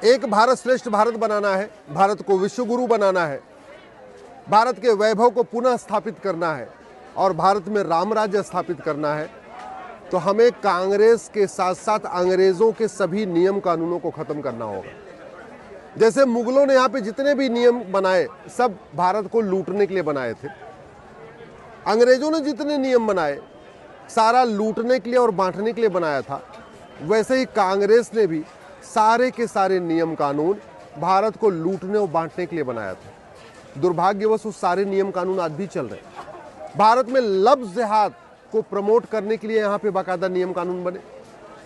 एक भारत श्रेष्ठ भारत बनाना है, भारत को विश्व गुरु बनाना है, भारत के वैभव को पुनः स्थापित करना है और भारत में राम राज्य स्थापित करना है, तो हमें कांग्रेस के साथ साथ अंग्रेजों के सभी नियम कानूनों को खत्म करना होगा। जैसे मुगलों ने यहाँ पे जितने भी नियम बनाए सब भारत को लूटने के लिए बनाए थे, अंग्रेजों ने जितने नियम बनाए सारा लूटने के लिए और बांटने के लिए बनाया था, वैसे ही कांग्रेस ने भी सारे के सारे नियम कानून भारत को लूटने और बांटने के लिए बनाया था। दुर्भाग्यवश उस सारे नियम कानून आज भी चल रहे हैं। भारत में लफ्ज़ जिहाद को प्रमोट करने के लिए यहाँ पे बाकायदा नियम कानून बने,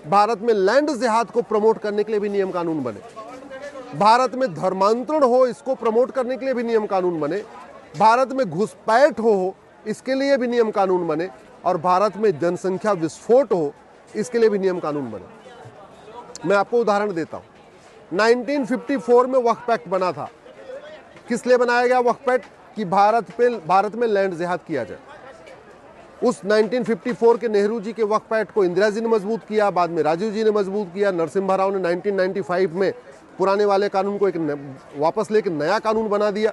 भारत में लैंड जिहाद को प्रमोट करने के लिए भी नियम कानून बने, भारत में धर्मांतरण हो इसको प्रमोट करने के लिए भी नियम कानून बने, भारत में घुसपैठ हो इसके लिए भी नियम कानून बने, और भारत में जनसंख्या विस्फोट हो इसके लिए भी नियम कानून बने। मैं आपको उदाहरण देता हूं, 1954 में वक्फ एक्ट बना था। किस लिए बनाया गया वक्फ एक्ट? कि भारत में लैंड जिहाद किया जाए। उस 1954 के नेहरू जी के वक्फ एक्ट को इंदिरा जी ने मजबूत किया, बाद में राजीव जी ने मजबूत किया, नरसिम्हा राव ने 1995 में पुराने वाले कानून को वापस लेकर नया कानून बना दिया।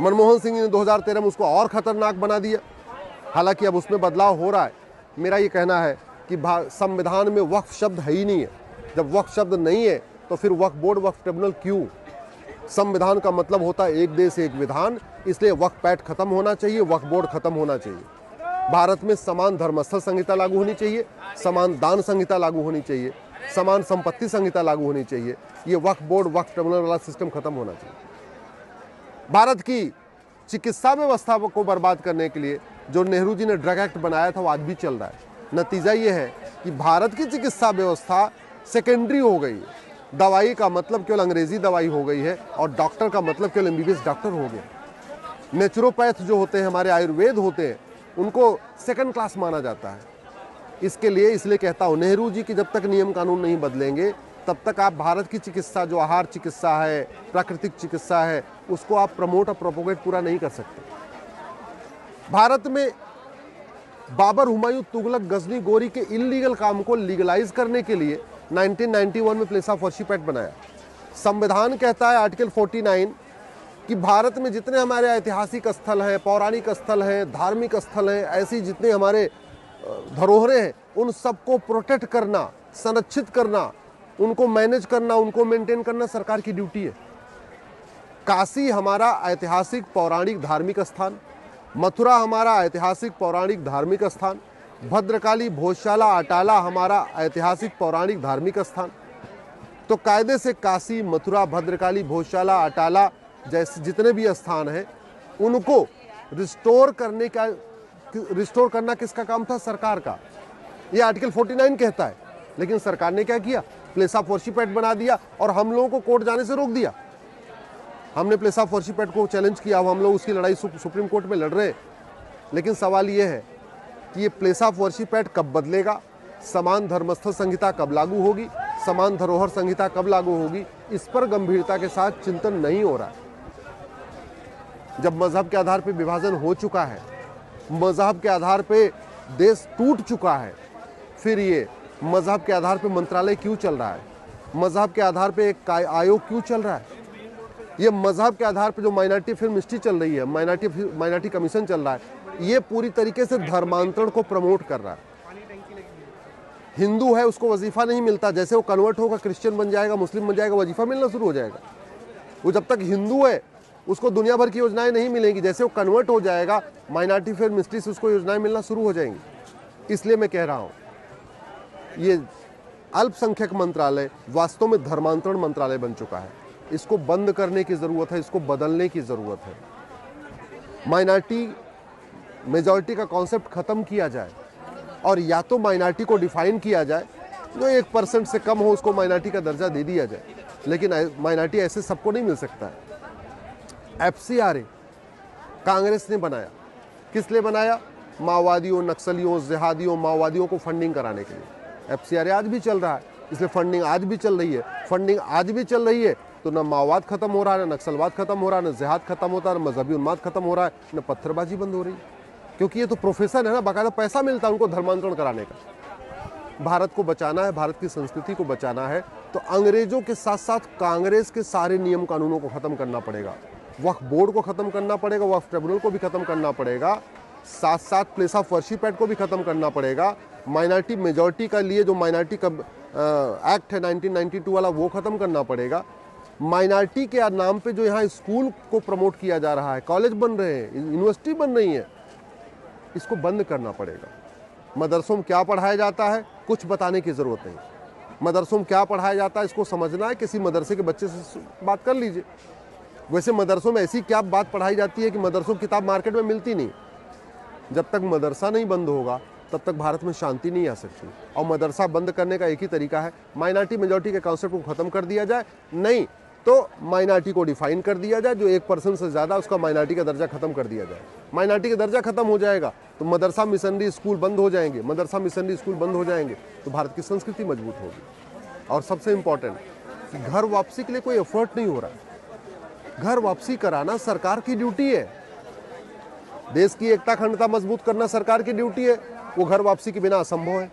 मनमोहन सिंह ने 2013 में उसको और खतरनाक बना दिया। हालांकि अब उसमें बदलाव हो रहा है। मेरा ये कहना है कि संविधान में वक्फ शब्द है ही नहीं है। जब वक्फ शब्द नहीं है तो फिर वक्फ बोर्ड, वक्फ ट्रिब्यूनल क्यों? संविधान का मतलब होता है एक देश एक विधान, इसलिए वक्फ एक्ट खत्म होना चाहिए, वक्फ बोर्ड खत्म होना चाहिए। भारत में समान धर्मस्थल संहिता लागू होनी चाहिए, समान दान संहिता लागू होनी चाहिए, समान संपत्ति संहिता लागू होनी चाहिए। ये वक्फ बोर्ड, वक्फ ट्रिब्यूनल वाला सिस्टम खत्म होना चाहिए। भारत की चिकित्सा व्यवस्था को बर्बाद करने के लिए जो नेहरू जी ने ड्रग एक्ट बनाया था वो आज भी चल रहा है। नतीजा ये है कि भारत की चिकित्सा व्यवस्था सेकेंडरी हो गई है। दवाई का मतलब केवल अंग्रेजी दवाई हो गई है और डॉक्टर का मतलब केवल एमबीबीएस डॉक्टर हो गया। नेचुरोपैथ जो होते हैं, हमारे आयुर्वेद होते हैं, उनको सेकंड क्लास माना जाता है। इसलिए कहता हूँ, नेहरू जी के जब तक नियम कानून नहीं बदलेंगे तब तक आप भारत की चिकित्सा, जो आहार चिकित्सा है, प्राकृतिक चिकित्सा है, उसको आप प्रमोट और प्रोपोगेट पूरा नहीं कर सकते। भारत में बाबर, हुमायूं, तुगलक, गजनी, गोरी के इल्लीगल काम को लीगलाइज करने के लिए 1991 में प्लेस ऑफ वर्शिप एक्ट बनाया। संविधान कहता है आर्टिकल 49 कि भारत में जितने हमारे ऐतिहासिक स्थल हैं, पौराणिक स्थल हैं, धार्मिक स्थल हैं, ऐसी जितने हमारे धरोहरें हैं, उन सबको प्रोटेक्ट करना, संरक्षित करना, उनको मैनेज करना, उनको मेंटेन करना सरकार की ड्यूटी है। काशी हमारा ऐतिहासिक पौराणिक धार्मिक स्थान, मथुरा हमारा ऐतिहासिक पौराणिक धार्मिक स्थान, भद्रकाली, भोजशाला, अटाला हमारा ऐतिहासिक पौराणिक धार्मिक स्थान। तो कायदे से काशी, मथुरा, भद्रकाली, भोजशाला, अटाला जैसे जितने भी स्थान हैं उनको रिस्टोर करना किसका काम था? सरकार का। ये आर्टिकल 49 कहता है। लेकिन सरकार ने क्या किया? प्लेस ऑफ वर्शिप एक्ट बना दिया और हम लोगों को कोर्ट जाने से रोक दिया। हमने प्लेस ऑफ वर्शिप एक्ट को चैलेंज किया, हम लोग उसकी लड़ाई सुप्रीम कोर्ट में लड़ रहे हैं। लेकिन सवाल ये है कि ये प्लेस ऑफ वर्शिप एक्ट कब बदलेगा, समान धर्मस्थल संहिता कब लागू होगी, समान धरोहर संहिता कब लागू होगी, इस पर गंभीरता के साथ चिंतन नहीं हो रहा है। जब मजहब के आधार पर विभाजन हो चुका है, मजहब के आधार पर देश टूट चुका है, फिर ये मजहब के आधार पर मंत्रालय क्यों चल रहा है? मजहब के आधार पर एक आयोग क्यों चल रहा है? ये मजहब के आधार पर जो माइनॉरिटी फिल्म हिस्ट्री चल रही है, माइनॉरिटी कमीशन चल रहा है, ये पूरी तरीके से धर्मांतरण को प्रमोट कर रहा है। हिंदू है, उसको वजीफा नहीं मिलता, जैसे वो कन्वर्ट होगा, क्रिश्चियन बन जाएगा, मुस्लिम बन जाएगा, वजीफा मिलना शुरू हो जाएगा। वो जब तक हिंदू है उसको दुनिया भर की योजनाएं नहीं मिलेंगी, जैसे वो कन्वर्ट हो जाएगा माइनॉरिटी फिल्म हिस्ट्री से उसको योजनाएं मिलना शुरू हो जाएंगी। इसलिए मैं कह रहा हूँ ये अल्पसंख्यक मंत्रालय वास्तव में धर्मांतरण मंत्रालय बन चुका है। इसको बंद करने की ज़रूरत है, इसको बदलने की ज़रूरत है। माइनॉरिटी मेजॉरिटी का कॉन्सेप्ट ख़त्म किया जाए और या तो माइनॉरिटी को डिफाइन किया जाए, जो 1% से कम हो उसको माइनॉरिटी का दर्जा दे दिया जाए, लेकिन माइनॉरिटी ऐसे सबको नहीं मिल सकता है। FCRA कांग्रेस ने बनाया, किस लिए बनाया? माओवादियों, नक्सलियों, जिहादियों, माओवादियों को फंडिंग कराने के लिए। FCRA आज भी चल रहा है, इसलिए फंडिंग आज भी चल रही है। फंडिंग आज भी चल रही है तो न माओवाद खत्म हो रहा है, न नक्सलवाद खत्म हो रहा है, न जिहाद खत्म होता है, न मजहबी उन्माद खत्म हो रहा है, न पत्थरबाजी बंद हो रही है। क्योंकि ये तो प्रोफेशन है ना, बाकायदा पैसा मिलता है उनको धर्मांतरण कराने का। भारत को बचाना है, भारत की संस्कृति को बचाना है, तो अंग्रेजों के साथ साथ कांग्रेस के सारे नियम कानूनों को ख़त्म करना पड़ेगा। वक्फ बोर्ड को ख़त्म करना पड़ेगा, वक्फ ट्रिब्यूनल को भी ख़त्म करना पड़ेगा, साथ साथ प्लेस ऑफ वर्शिप एक्ट को भी ख़त्म करना पड़ेगा। माइनॉरिटी मेजॉरिटी का लिए जो माइनॉरिटी का एक्ट है 1992 वाला, वो ख़त्म करना पड़ेगा। माइनॉरिटी के नाम पे जो यहाँ स्कूल को प्रमोट किया जा रहा है, कॉलेज बन रहे हैं, यूनिवर्सिटी बन रही है, इसको बंद करना पड़ेगा। मदरसों में क्या पढ़ाया जाता है कुछ बताने की ज़रूरत नहीं। मदरसों में क्या पढ़ाया जाता है इसको समझना है, किसी मदरसे के बच्चे से बात कर लीजिए। वैसे मदरसों में ऐसी क्या बात पढ़ाई जाती है कि मदरसों की किताब मार्केट में मिलती नहीं। जब तक मदरसा नहीं बंद होगा तब तक भारत में शांति नहीं आ सकती। और मदरसा बंद करने का एक ही तरीका है, माइनॉरिटी मेजॉरिटी के कॉन्सेप्ट को ख़त्म कर दिया जाए, नहीं तो माइनॉरिटी को डिफाइन कर दिया जाए, जो 1% से ज़्यादा उसका माइनॉरिटी का दर्जा खत्म कर दिया जाए। माइनॉरिटी का दर्जा खत्म हो जाएगा तो मदरसा मिशनरी स्कूल बंद हो जाएंगे, मदरसा मिशनरी स्कूल बंद हो जाएंगे तो भारत की संस्कृति मजबूत होगी। और सबसे इम्पोर्टेंट, घर वापसी के लिए कोई एफर्ट नहीं हो रहा। घर वापसी कराना सरकार की ड्यूटी है। देश की एकता अखंडता मजबूत करना सरकार की ड्यूटी है, वो घर वापसी के बिना असंभव है।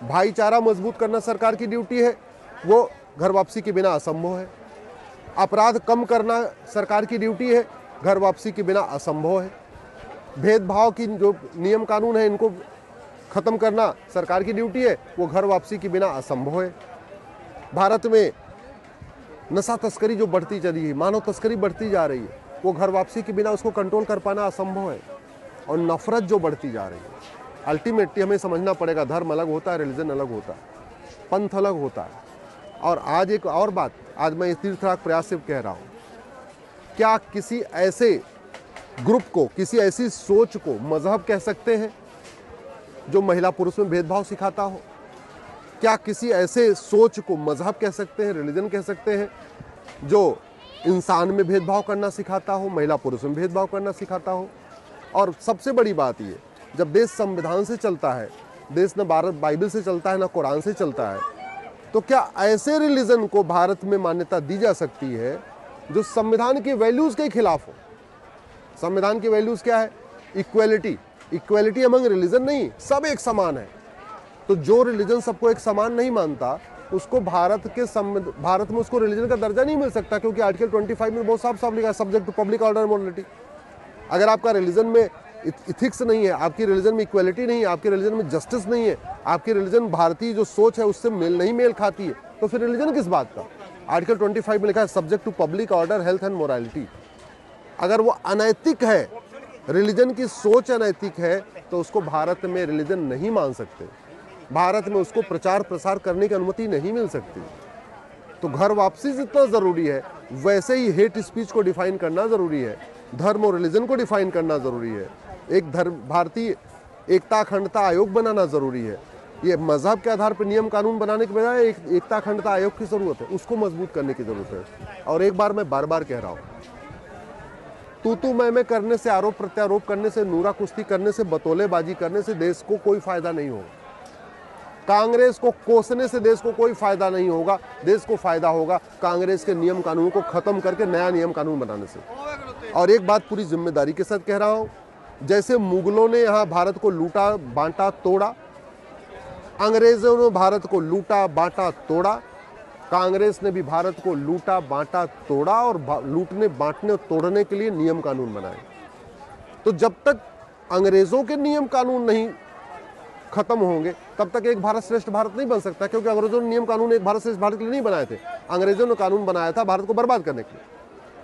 भाईचारा मजबूत करना सरकार की ड्यूटी है, वो घर वापसी के बिना असंभव है। अपराध कम करना सरकार की ड्यूटी है, घर वापसी के बिना असंभव है। भेदभाव की जो नियम कानून है इनको ख़त्म करना सरकार की ड्यूटी है, वो घर वापसी के बिना असंभव है। भारत में नशा तस्करी जो बढ़ती चली है, मानव तस्करी बढ़ती जा रही है, वो घर वापसी के बिना उसको कंट्रोल कर पाना असंभव है। और नफरत जो बढ़ती जा रही है, अल्टीमेटली हमें समझना पड़ेगा, धर्म अलग होता है, रिलीजन अलग होता है, पंथ अलग होता है। और आज एक और बात, आज मैं इस तीर्थराग प्रयास से कह रहा हूँ, क्या किसी ऐसे ग्रुप को, किसी ऐसी सोच को मजहब कह सकते हैं जो महिला पुरुष में भेदभाव सिखाता हो? क्या किसी ऐसे सोच को मजहब कह सकते हैं, रिलीजन कह सकते हैं जो इंसान में भेदभाव करना सिखाता हो, महिला पुरुष में भेदभाव करना सिखाता हो? और सबसे बड़ी बात ये, जब देश संविधान से चलता है, देश न भारत बाइबल से चलता है न कुरान से चलता है, तो क्या ऐसे रिलीजन को भारत में मान्यता दी जा सकती है जो संविधान की वैल्यूज़ के खिलाफ हो? संविधान की वैल्यूज़ क्या है? इक्वेलिटी, इक्वेलिटी अमंग रिलीजन नहीं, सब एक समान है। तो जो रिलीजन सबको एक समान नहीं मानता, उसको भारत में उसको रिलीजन का दर्जा नहीं मिल सकता, क्योंकि आर्टिकल 25 में बहुत साफ साफ लिखा है, subject to public order and morality. अगर आपका रिलीजन में इथिक्स नहीं है, आपकी रिलीजन में इक्वेलिटी नहीं है, आपकी रिलीजन में जस्टिस नहीं है, आपकी रिलीजन भारतीय जो सोच है उससे मेल खाती है, तो फिर रिलीजन किस बात का? आर्टिकल 25 में लिखा है subject to public order, health and morality. अगर वो अनैतिक है, रिलीजन की सोच अनैतिक है, तो उसको भारत में रिलीजन नहीं मान सकते, भारत में उसको प्रचार प्रसार करने की अनुमति नहीं मिल सकती। तो घर वापसी जितना ज़रूरी है, वैसे ही हेट स्पीच को डिफाइन करना ज़रूरी है, धर्म और रिलीजन को डिफाइन करना ज़रूरी है, एक भारतीय एकता अखंडता आयोग बनाना ज़रूरी है। ये मजहब के आधार पर नियम कानून बनाने के बजाय एक एकता अखंडता आयोग की ज़रूरत है, उसको मजबूत करने की ज़रूरत है। और एक बार मैं बार बार कह रहा हूँ, तू मैं करने से, आरोप प्रत्यारोप करने से, नूरा कुश्ती करने से, बतौलेबाजी करने से देश को कोई फायदा नहीं होगा। कांग्रेस को कोसने से देश को कोई फायदा नहीं होगा। देश को फायदा होगा कांग्रेस के नियम कानून को खत्म करके नया नियम कानून बनाने से। और एक बात पूरी जिम्मेदारी के साथ कह रहा हूं, जैसे मुगलों ने यहाँ भारत को लूटा बांटा तोड़ा, अंग्रेजों ने भारत को लूटा बांटा तोड़ा, कांग्रेस ने भी भारत को लूटा बांटा तोड़ा और लूटने बांटने और तोड़ने के लिए नियम कानून बनाए। तो जब तक अंग्रेजों के नियम कानून नहीं खत्म होंगे तब तक एक भारत श्रेष्ठ भारत नहीं बन सकता, क्योंकि अंग्रेजों ने नियम कानून एक भारत श्रेष्ठ भारत के लिए नहीं बनाए थे, अंग्रेजों ने कानून बनाया था भारत को बर्बाद करने के लिए।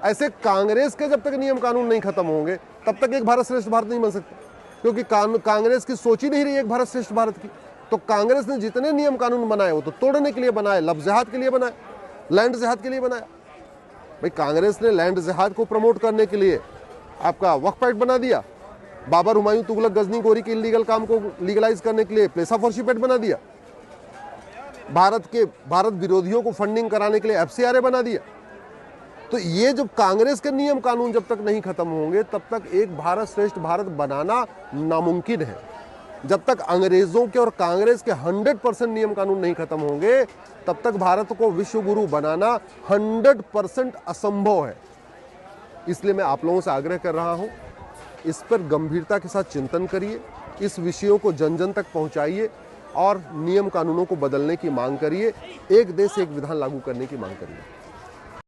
ऐसे कांग्रेस के जब तक नियम कानून नहीं खत्म होंगे तब तक एक भारत श्रेष्ठ भारत नहीं बन सकता, क्योंकि कांग्रेस की सोच ही नहीं रही एक भारत श्रेष्ठ भारत की। तो कांग्रेस ने जितने नियम कानून बनाए वो तो तोड़ने के लिए बनाए, लफ्ज़ जिहाद के लिए बनाए, लैंड जिहाद के लिए बनाया। भाई कांग्रेस ने लैंड जिहाद को प्रमोट करने के लिए आपका वक्फ एक्ट बना दिया, बाबर, हुमायूं, तुगलक, गजनी, गोरी के इलीगल काम को लीगलाइज करने के लिए प्लेस ऑफ वर्शिप एक्ट बना दिया, भारत विरोधियों को फंडिंग कराने के लिए FCRA बना दिया। तो ये जब कांग्रेस के नियम कानून जब तक नहीं खत्म होंगे तब तक एक भारत श्रेष्ठ भारत बनाना नामुमकिन है। जब तक अंग्रेजों के और कांग्रेस के 100% नियम कानून नहीं खत्म होंगे तब तक भारत को विश्व गुरु बनाना 100% असंभव है। इसलिए मैं आप लोगों से आग्रह कर रहा हूं, इस पर गंभीरता के साथ चिंतन करिए, इस विषयों को जन जन तक पहुंचाइए, और नियम कानूनों को बदलने की मांग करिए, एक देश एक विधान लागू करने की मांग करिए।